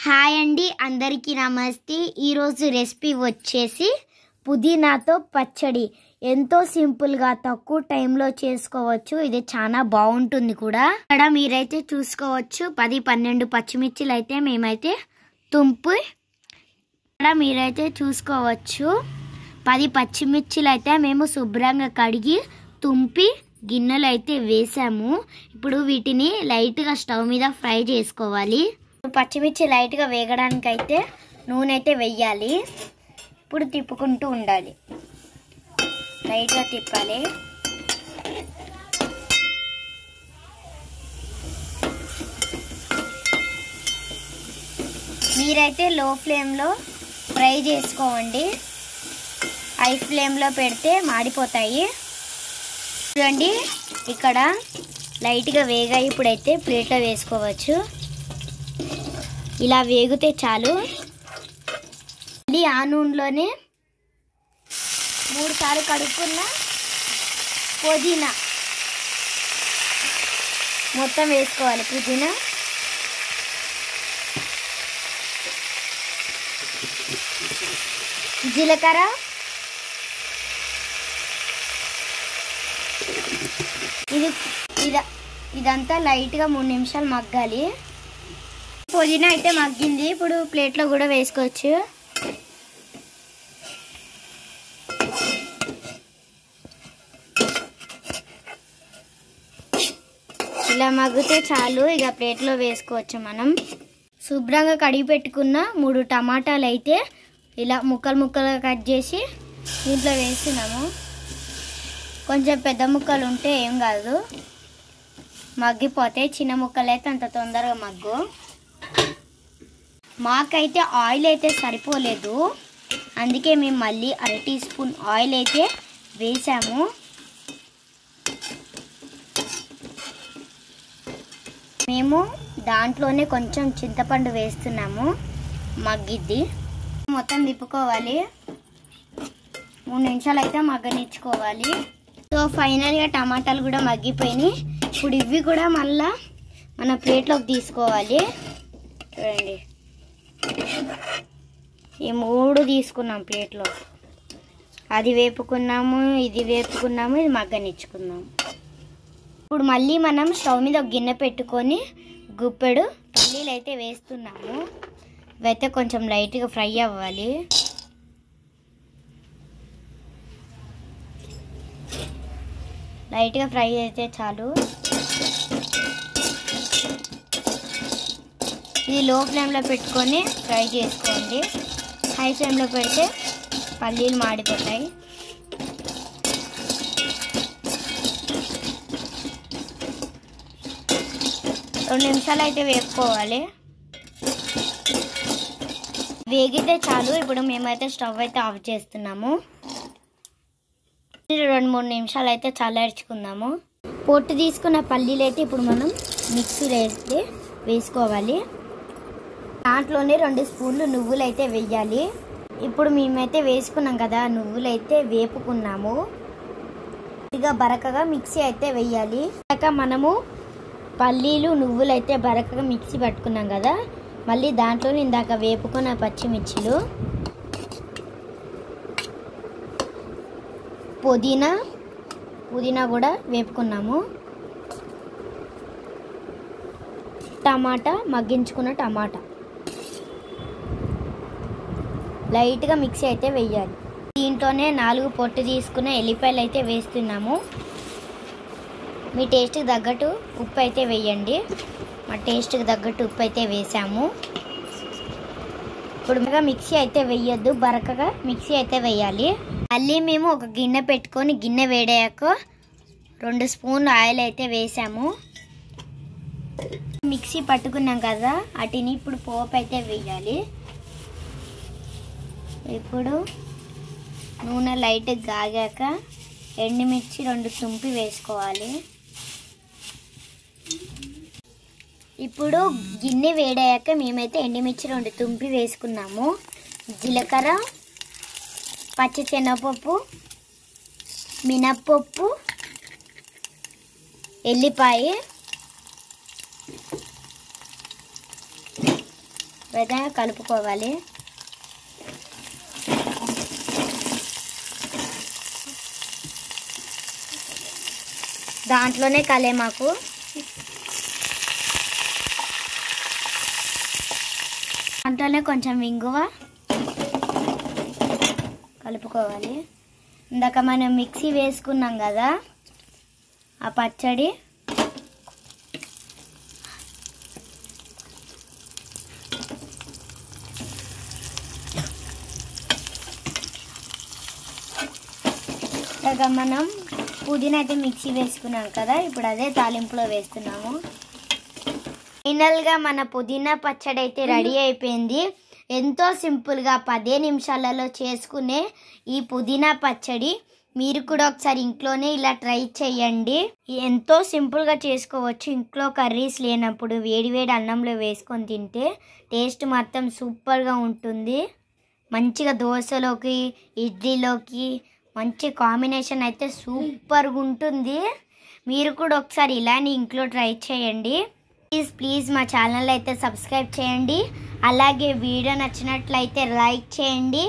Hi అండి, అందరికీ నమస్తే. ఈరోజు రెసిపీ వచ్చేసి పుదీనాతో పచ్చడి. ఎంతో సింపుల్గా తక్కువ టైంలో చేసుకోవచ్చు. ఇది చాలా బాగుంటుంది కూడా. ఇక్కడ మీరైతే చూసుకోవచ్చు 10-12 పచ్చిమిర్చిలు అయితే మేమైతే తుంపి, ఇక్కడ మీరైతే చూసుకోవచ్చు 10 పచ్చిమిర్చిలు అయితే మేము శుభ్రంగా కడిగి తుంపి గిన్నెలు అయితే వేసాము. ఇప్పుడు వీటిని లైట్గా స్టవ్ మీద ఫ్రై చేసుకోవాలి. పచ్చిమిర్చి లైట్గా వేగడానికి అయితే నూనె అయితే వెయ్యాలి. ఇప్పుడు తిప్పుకుంటూ ఉండాలి, లైట్గా తిప్పాలి. మీరైతే లో ఫ్లేమ్లో ఫ్రై చేసుకోండి, హై ఫ్లేమ్లో పెడితే మాడిపోతాయి. చూడండి, ఇక్కడ లైట్గా వేగాయి. ఇప్పుడైతే ప్లేట్లో వేసుకోవచ్చు. ఇలా వేగితే చాలు. మళ్ళీ ఆ నూనెలోనే 3 సార్లు కడుక్కున్న పుదీనా మొత్తం వేసుకోవాలి. పుదీనా, జీలకర్ర, ఇదంతా లైట్గా 3 నిమిషాలు మగ్గాలి. పుదీనా అయితే మగ్గింది. ఇప్పుడు ప్లేట్లో కూడా వేసుకోవచ్చు. ఇలా మగ్గితే చాలు, ఇక ప్లేట్లో వేసుకోవచ్చు. మనం శుభ్రంగా కడిగి పెట్టుకున్న 3 టమాటాలు అయితే ఇలా ముక్కలు ముక్కలుగా కట్ చేసి దీంట్లో వేస్తున్నాము. కొంచెం పెద్ద ముక్కలు ఉంటే ఏం కాదు, మగ్గిపోతాయి. చిన్న ముక్కలు అయితే అంత తొందరగా మగ్గు. మాకైతే ఆయిల్ అయితే సరిపోలేదు, అందుకే మేము మళ్ళీ 1/2 టీ స్పూన్ ఆయిల్ అయితే వేసాము. మేము దాంట్లోనే కొంచెం చింతపండు వేస్తున్నాము, మగ్గిద్ది. మొత్తం తిప్పుకోవాలి. 3 నిమిషాలు అయితే మగ్గనిచ్చుకోవాలి. సో ఫైనల్గా టమాటాలు కూడా మగ్గిపోయినాయి. ఇప్పుడు ఇవి కూడా మళ్ళీ మన ప్లేట్లోకి తీసుకోవాలి. చూడండి, ఈ 3 తీసుకున్నాం ప్లేట్లో. అది వేపుకున్నాము, ఇది వేపుకున్నాము, ఇది మగ్గనిచ్చుకున్నాము. ఇప్పుడు మళ్ళీ మనం స్టవ్ మీద ఒక గిన్నె పెట్టుకొని గుప్పెడు పల్లీలు అయితే వేస్తున్నాము. ఇవైతే కొంచెం లైట్గా ఫ్రై అవ్వాలి. లైట్గా ఫ్రై అయితే చాలు. ఇది లో ఫ్లేమ్లో పెట్టుకొని ఫ్రై చేసుకోండి. హై ఫ్లేమ్లో పెడితే పల్లీలు మాడిపోతాయి. రెండు నిమిషాలు అయితే వేపుకోవాలి. వేగితే చాలు. ఇప్పుడు మేమైతే స్టవ్ అయితే ఆఫ్ చేస్తున్నాము. 2-3 నిమిషాలు అయితే చల్లార్చుకుందాము. పొట్టు తీసుకున్న పల్లీలు అయితే ఇప్పుడు మనం మిక్సీలో వేసుకోవాలి. దాంట్లోనే 2 స్పూన్లు నువ్వులు అయితే వేయాలి. ఇప్పుడు మేమైతే వేసుకున్నాం కదా, నువ్వులు అయితే వేపుకున్నాము. ఇక బరకగా మిక్సీ అయితే వేయాలి. ఇక మనము పల్లీలు నువ్వులు అయితే బరకగా మిక్సీ పట్టుకున్నాం కదా, మళ్ళీ దాంట్లోనే ఇందాక వేపుకున్న పచ్చిమిర్చిలు, పుదీనా కూడా వేపుకున్నాము. టమాటా, మగ్గించుకున్న టమాటా లైట్గా మిక్సీ అయితే వేయాలి. దీంట్లోనే 4 పొట్టు తీసుకున్న ఎల్లిపాయలు అయితే వేస్తున్నాము. మీ టేస్ట్కి తగ్గట్టు ఉప్పు అయితే వేయండి. మా టేస్ట్కి తగ్గట్టు ఉప్పు అయితే వేసాము. ఇప్పుడు మిక్సీ అయితే వేయొద్దు, బరకగా మిక్సీ అయితే వేయాలి. మళ్ళీ మేము ఒక గిన్నె పెట్టుకొని గిన్నె వేడాక 2 స్పూన్లు ఆయిల్ అయితే వేసాము. మిక్సీ పట్టుకున్నాం కదా, వాటిని ఇప్పుడు పోపు అయితే వేయాలి. ఇప్పుడు నూనె లైట్గా కాగాక ఎండుమిర్చి 2 తుంపి వేసుకోవాలి. ఇప్పుడు గిన్నె వేడాక మేమైతే ఎండుమిర్చి 2 తుంపి వేసుకున్నాము. జీలకర్ర, పచ్చిశనగపప్పు, మినప్పప్పు, ఎల్లిపాయ విధంగా కలుపుకోవాలి. దాంట్లోనే కలేమాకు, దాంట్లోనే కొంచెం ఇంగువ కలుపుకోవాలి. ఇందాక మనం మిక్సీ వేసుకున్నాం కదా ఆ పచ్చడి, మనం పుదీనా అయితే మిక్సీ వేసుకున్నాం కదా, ఇప్పుడు అదే తాలింపులో వేస్తున్నాము. ఫైనల్గా మన పుదీనా పచ్చడి అయితే రెడీ అయిపోయింది. ఎంతో సింపుల్గా 10 నిమిషాలలో చేసుకునే ఈ పుదీనా పచ్చడి మీరు కూడా ఒకసారి ఇంట్లోనే ఇలా ట్రై చేయండి. ఎంతో సింపుల్గా చేసుకోవచ్చు. ఇంట్లో కర్రీస్ లేనప్పుడు వేడివేడి అన్నంలో వేసుకొని తింటే టేస్ట్ మాత్రం సూపర్గా ఉంటుంది. మంచిగా దోశలోకి, ఇడ్లీలోకి మంచి కాంబినేషన్ అయితే సూపర్గా ఉంటుంది. మీరు కూడా ఒకసారి ఇలానే ఇంట్లో ట్రై చేయండి. ప్లీజ్ మా ఛానల్ అయితే సబ్స్క్రైబ్ చేయండి. అలాగే వీడియో నచ్చినట్లయితే లైక్ చేయండి.